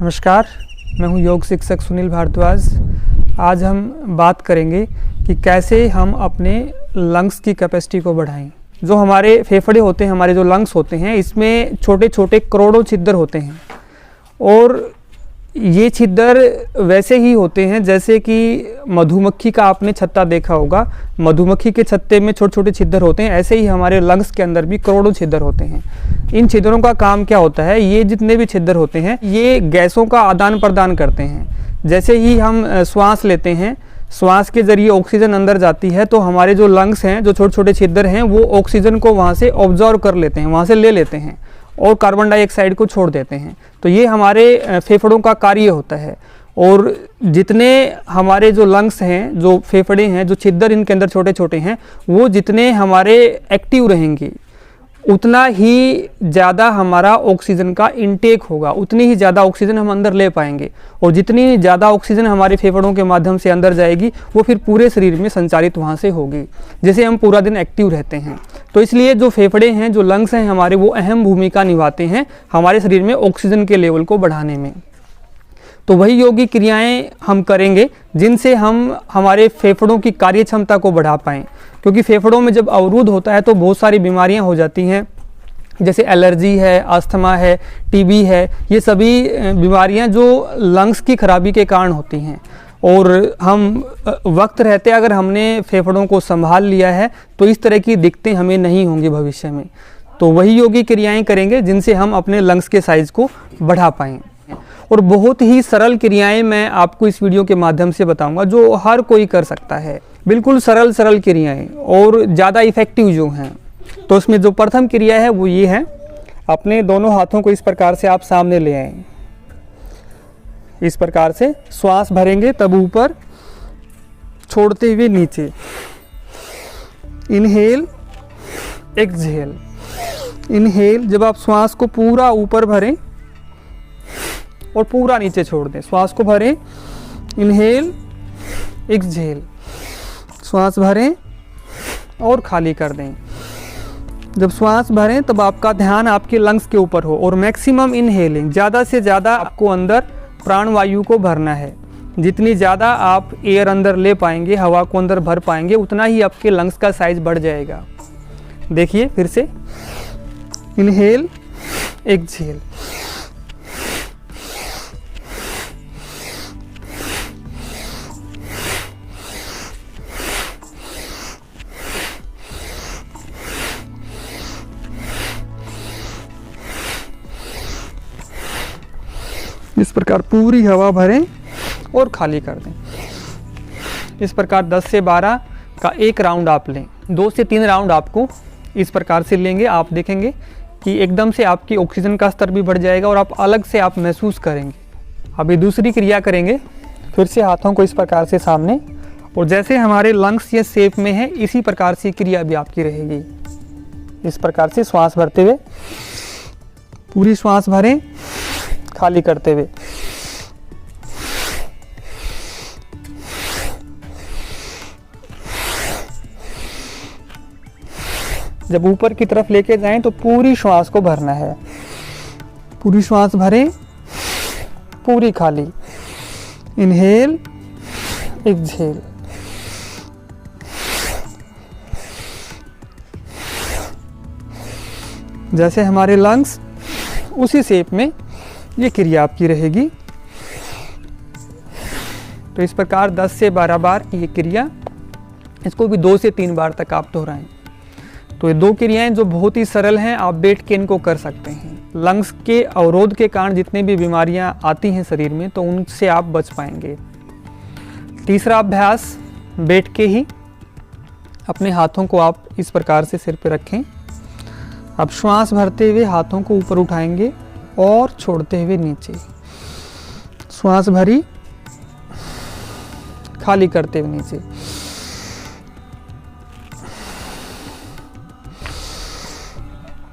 नमस्कार, मैं हूं योग शिक्षक सुनील भारद्वाज। आज हम बात करेंगे कि कैसे हम अपने लंग्स की कैपेसिटी को बढ़ाएं। जो हमारे फेफड़े होते हैं, हमारे जो लंग्स होते हैं, इसमें छोटे छोटे करोड़ों छिद्र होते हैं और ये छिद्र वैसे ही होते हैं जैसे कि मधुमक्खी का आपने छत्ता देखा होगा। मधुमक्खी के छत्ते में छोटे छोटे छिद्र होते हैं, ऐसे ही हमारे लंग्स के अंदर भी करोड़ों छिद्र होते हैं। इन छिद्रों का काम क्या होता है? ये जितने भी छिद्र होते हैं ये गैसों का आदान प्रदान करते हैं। जैसे ही हम श्वास लेते हैं, श्वास के जरिए ऑक्सीजन अंदर जाती है तो हमारे जो लंग्स हैं, जो छोटे छोटे छिद्र हैं, वो ऑक्सीजन को वहाँ से ऑब्जॉर्व कर लेते हैं, वहाँ से ले लेते हैं और कार्बन डाइऑक्साइड को छोड़ देते हैं। तो ये हमारे फेफड़ों का कार्य होता है। और जितने हमारे जो लंग्स हैं, जो फेफड़े हैं, जो छिद्र इनके अंदर छोटे छोटे हैं, वो जितने हमारे एक्टिव रहेंगे उतना ही ज़्यादा हमारा ऑक्सीजन का इनटेक होगा, उतनी ही ज़्यादा ऑक्सीजन हम अंदर ले पाएंगे। और जितनी ज़्यादा ऑक्सीजन हमारे फेफड़ों के माध्यम से अंदर जाएगी वो फिर पूरे शरीर में संचारित वहाँ से होगी, जिससे हम पूरा दिन एक्टिव रहते हैं। तो इसलिए जो फेफड़े हैं, जो लंग्स हैं हमारे, वो अहम भूमिका निभाते हैं हमारे शरीर में ऑक्सीजन के लेवल को बढ़ाने में। तो वही योगी क्रियाएं हम करेंगे जिनसे हम हमारे फेफड़ों की कार्य क्षमता को बढ़ा पाएँ। क्योंकि फेफड़ों में जब अवरुद्ध होता है तो बहुत सारी बीमारियां हो जाती हैं, जैसे एलर्जी है, अस्थमा है, टीबी है। ये सभी बीमारियां जो लंग्स की खराबी के कारण होती हैं। और हम वक्त रहते अगर हमने फेफड़ों को संभाल लिया है तो इस तरह की दिक्कतें हमें नहीं होंगी भविष्य में। तो वही योगी क्रियाएं करेंगे जिनसे हम अपने लंग्स के साइज़ को बढ़ा पाएँ। और बहुत ही सरल क्रियाएं मैं आपको इस वीडियो के माध्यम से बताऊंगा जो हर कोई कर सकता है। बिल्कुल सरल क्रियाएं और ज़्यादा इफ़ेक्टिव जो हैं। तो उसमें जो प्रथम क्रिया है वो ये है, अपने दोनों हाथों को इस प्रकार से आप सामने ले आएं। इस प्रकार से श्वास भरेंगे तब ऊपर, छोड़ते हुए नीचे। Inhale, exhale. इनहेल, जब आप श्वास को पूरा ऊपर भरें और पूरा नीचे छोड़ दें। श्वास को भरें, इनहेल, एक्सहेल। श्वास भरें और खाली कर दें। जब श्वास भरें तब आपका ध्यान आपके लंग्स के ऊपर हो और मैक्सिमम इनहेलिंग, ज़्यादा से ज़्यादा आपको अंदर प्राणवायु को भरना है। जितनी ज़्यादा आप एयर अंदर ले पाएंगे, हवा को अंदर भर पाएंगे, उतना ही आपके लंग्स का साइज बढ़ जाएगा। देखिए फिर से, इनहेल, एक्सहेल। इस प्रकार पूरी हवा भरें और खाली कर दें। इस प्रकार 10 से 12 का एक राउंड आप लें। 2 से 3 राउंड आपको इस प्रकार से लेंगे। आप देखेंगे कि एकदम से आपकी ऑक्सीजन का स्तर भी बढ़ जाएगा और आप अलग से आप महसूस करेंगे। अभी दूसरी क्रिया करेंगे। फिर से हाथों को इस प्रकार से सामने, और जैसे हमारे लंग्स ये शेप में है इसी प्रकार से क्रिया भी आपकी रहेगी। इस प्रकार से श्वास भरते हुए, पूरी श्वास भरें, खाली करते हुए। जब ऊपर की तरफ लेके जाएं तो पूरी श्वास को भरना है। पूरी श्वास भरें, पूरी खाली। Inhale, exhale. जैसे हमारे लंग्स, उसी शेप में ये क्रिया आपकी रहेगी। तो इस प्रकार 10 से 12 बार ये क्रिया, इसको भी 2 से 3 बार तक आप दोहराएं। तो ये 2 क्रियाएं जो बहुत ही सरल हैं, आप बैठ के इनको कर सकते हैं। लंग्स के अवरोध के कारण जितनी भी बीमारियां आती हैं शरीर में, तो उनसे आप बच पाएंगे। तीसरा अभ्यास, बैठ के ही अपने हाथों को आप इस प्रकार से सिर पे रखें। अब श्वास भरते हुए हाथों को ऊपर उठाएंगे और छोड़ते हुए नीचे। श्वास भरी, खाली करते हुए नीचे।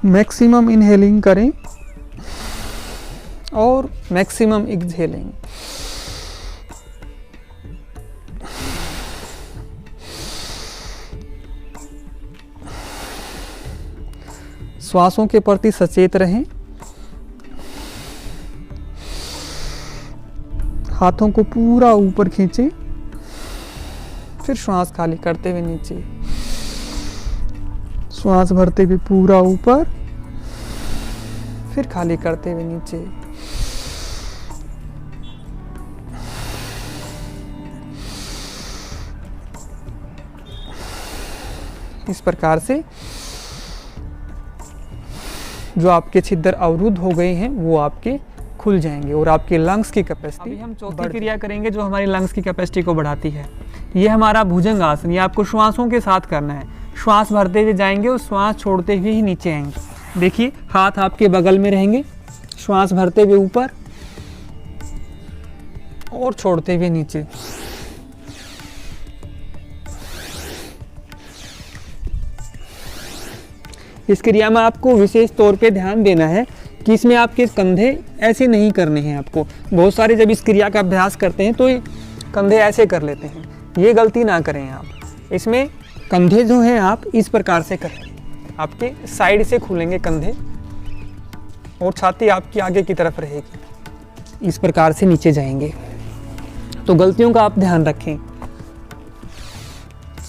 मैक्सिमम इनहेलिंग करें और मैक्सिमम एक्सहेलिंग। श्वासों के प्रति सचेत रहें। हाथों को पूरा ऊपर खींचे, फिर श्वास खाली करते हुए नीचे, श्वास भरते हुए पूरा ऊपर, फिर खाली करते हुए नीचे। इस प्रकार से जो आपके छिद्र अवरुद्ध हो गए हैं वो आपके खुल जाएंगे और आपके लंग्स की कैपेसिटी। अभी हम चौथी क्रिया करेंगे जो हमारी लंग्स की कैपेसिटी को बढ़ाती है। ये हमारा भुजंग आसन। ये आपको श्वासों के साथ करना है। श्वास भरते हुए जाएंगे और श्वास छोड़ते हुए ही नीचे आएंगे। देखिए, हाथ आपके बगल में रहेंगे, श्वास भरते हुए ऊपर और छोड़ते हुए नीचे। इस क्रिया में आपको विशेष तौर पे ध्यान देना है कि इसमें आपके कंधे ऐसे नहीं करने हैं। आपको बहुत सारे जब इस क्रिया का अभ्यास करते हैं तो ये कंधे ऐसे कर लेते हैं, ये गलती ना करें आप। इसमें कंधे जो हैं आप इस प्रकार से करें, आपके साइड से खुलेंगे कंधे और छाती आपकी आगे की तरफ रहेगी। इस प्रकार से नीचे जाएंगे। तो गलतियों का आप ध्यान रखें।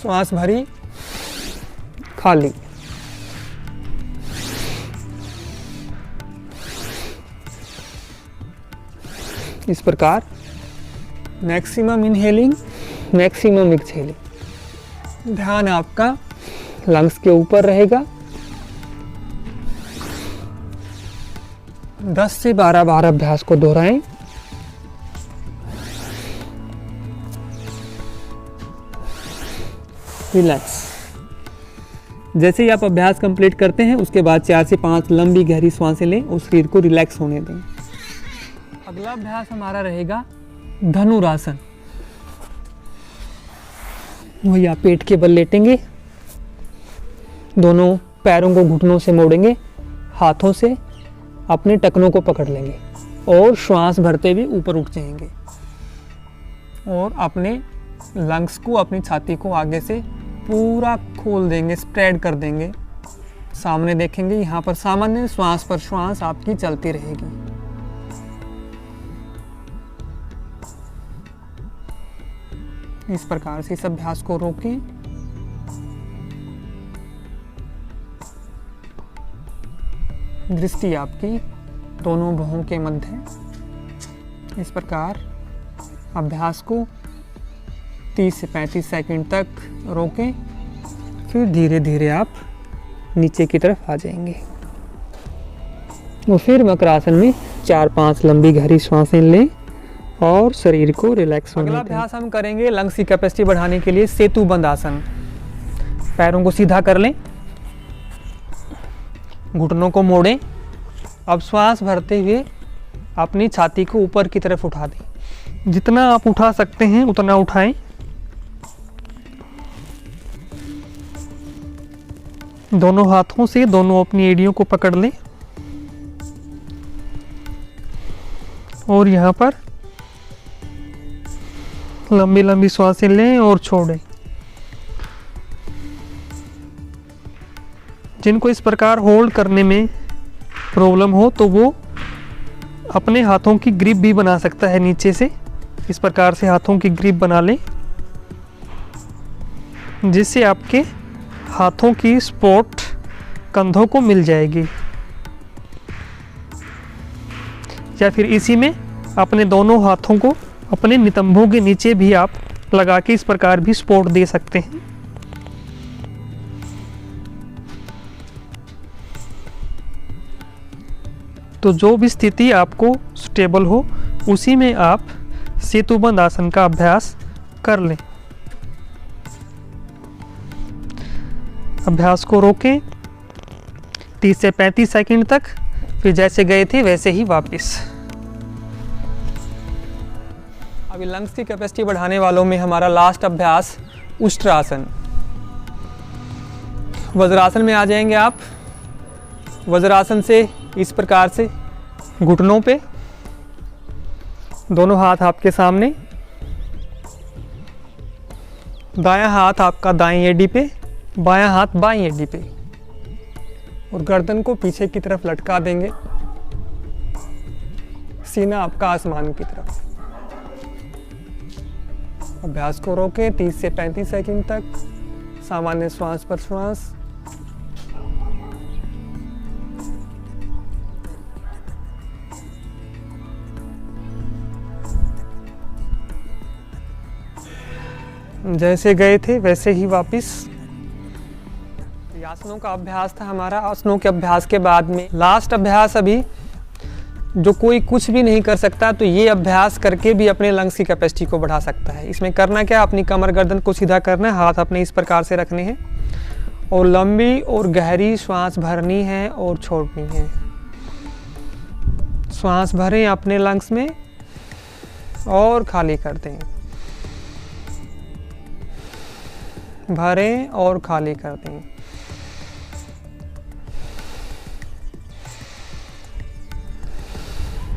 श्वास भरी, खाली, इस प्रकार मैक्सिमम इनहेलिंग, मैक्सिमम एक्सहेलिंग। ध्यान आपका लंग्स के ऊपर रहेगा। 10 से 12 बार अभ्यास को दोहराएं। रिलैक्स। जैसे ही आप अभ्यास कंप्लीट करते हैं उसके बाद 4 से 5 लंबी गहरी सांसें लें और शरीर को रिलैक्स होने दें। अगला अभ्यास हमारा रहेगा धनुरासन। वही आप पेट के बल लेटेंगे, दोनों पैरों को घुटनों से मोड़ेंगे, हाथों से अपने टखनों को पकड़ लेंगे और श्वास भरते हुए ऊपर उठ जाएंगे और अपने लंग्स को, अपनी छाती को आगे से पूरा खोल देंगे, स्प्रेड कर देंगे। सामने देखेंगे, यहाँ पर सामान्य श्वास पर श्वास आपकी चलती रहेगी। इस प्रकार से इस अभ्यास को रोकें। दृष्टि आपकी दोनों भुजाओं के मध्य। इस प्रकार अभ्यास को 30 से 35 सेकंड तक रोकें, फिर धीरे धीरे आप नीचे की तरफ आ जाएंगे। और फिर मकरासन में 4-5 लंबी गहरी सांसें लें और शरीर को रिलैक्स होने दें। अगला अभ्यास हम करेंगे लंग्स की कैपेसिटी बढ़ाने के लिए सेतु बंद आसन। पैरों को सीधा कर लें, घुटनों को मोड़ें। अब श्वास भरते हुए अपनी छाती को ऊपर की तरफ उठा दें। जितना आप उठा सकते हैं उतना उठाएं। दोनों हाथों से दोनों अपनी एड़ियों को पकड़ लें और यहाँ पर लंबी लंबी सांसें लें और छोड़ें। जिनको इस प्रकार होल्ड करने में प्रॉब्लम हो तो वो अपने हाथों की ग्रिप भी बना सकता है नीचे से। इस प्रकार से हाथों की ग्रिप बना लें जिससे आपके हाथों की सपोर्ट कंधों को मिल जाएगी। या फिर इसी में अपने दोनों हाथों को अपने नितंबों के नीचे भी आप लगा के इस प्रकार भी सपोर्ट दे सकते हैं। तो जो भी स्थिति आपको स्टेबल हो उसी में आप सेतुबंद आसन का अभ्यास कर लें। अभ्यास को रोकें 30 से 35 सेकंड तक, फिर जैसे गए थे वैसे ही वापस। अभी लंग्स की कैपेसिटी बढ़ाने वालों में हमारा लास्ट अभ्यास उष्ट्रासन। वज्रासन में आ जाएंगे आप। वज्रासन से इस प्रकार से घुटनों पे, दोनों हाथ आपके सामने, दायां हाथ आपका दाईं एड़ी पे, बायां हाथ बाईं एड़ी पे, और गर्दन को पीछे की तरफ लटका देंगे, सीना आपका आसमान की तरफ। अभ्यास को रोकें 30 से 35 सेकंड तक, सामान्य श्वास पर श्वास। जैसे गए थे वैसे ही वापस। आसनों का अभ्यास था हमारा। आसनों के अभ्यास के बाद में लास्ट अभ्यास, अभी जो कोई कुछ भी नहीं कर सकता तो ये अभ्यास करके भी अपने लंग्स की कैपेसिटी को बढ़ा सकता है। इसमें करना क्या, अपनी कमर गर्दन को सीधा करना है, हाथ अपने इस प्रकार से रखने हैं और लंबी और गहरी श्वास भरनी है और छोड़नी है। श्वास भरें अपने लंग्स में और खाली कर दें, भरें और खाली कर दें।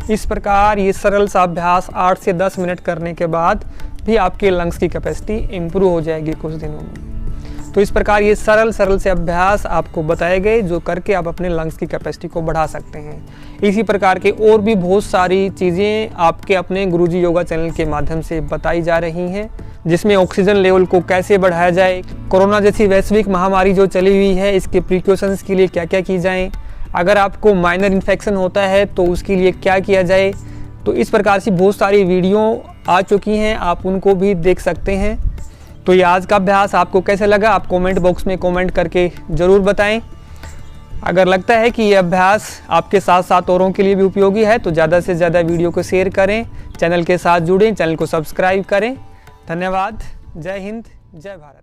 इस प्रकार ये सरल सा अभ्यास 8 से 10 मिनट करने के बाद भी आपके लंग्स की कैपेसिटी इम्प्रूव हो जाएगी कुछ दिनों में। तो इस प्रकार ये सरल से अभ्यास आपको बताए गए जो करके आप अपने लंग्स की कैपेसिटी को बढ़ा सकते हैं। इसी प्रकार के और भी बहुत सारी चीज़ें आपके अपने गुरुजी योगा चैनल के माध्यम से बताई जा रही हैं, जिसमें ऑक्सीजन लेवल को कैसे बढ़ाया जाए, कोरोना जैसी वैश्विक महामारी जो चली हुई है इसके प्रिकॉशंस के लिए क्या क्या की जाए, अगर आपको माइनर इन्फेक्शन होता है तो उसके लिए क्या किया जाए। तो इस प्रकार से बहुत सारी वीडियो आ चुकी हैं, आप उनको भी देख सकते हैं। तो ये आज का अभ्यास आपको कैसे लगा आप कमेंट बॉक्स में कमेंट करके ज़रूर बताएं। अगर लगता है कि ये अभ्यास आपके साथ साथ औरों के लिए भी उपयोगी है तो ज़्यादा से ज़्यादा वीडियो को शेयर करें, चैनल के साथ जुड़ें, चैनल को सब्सक्राइब करें। धन्यवाद। जय हिंद, जय भारत।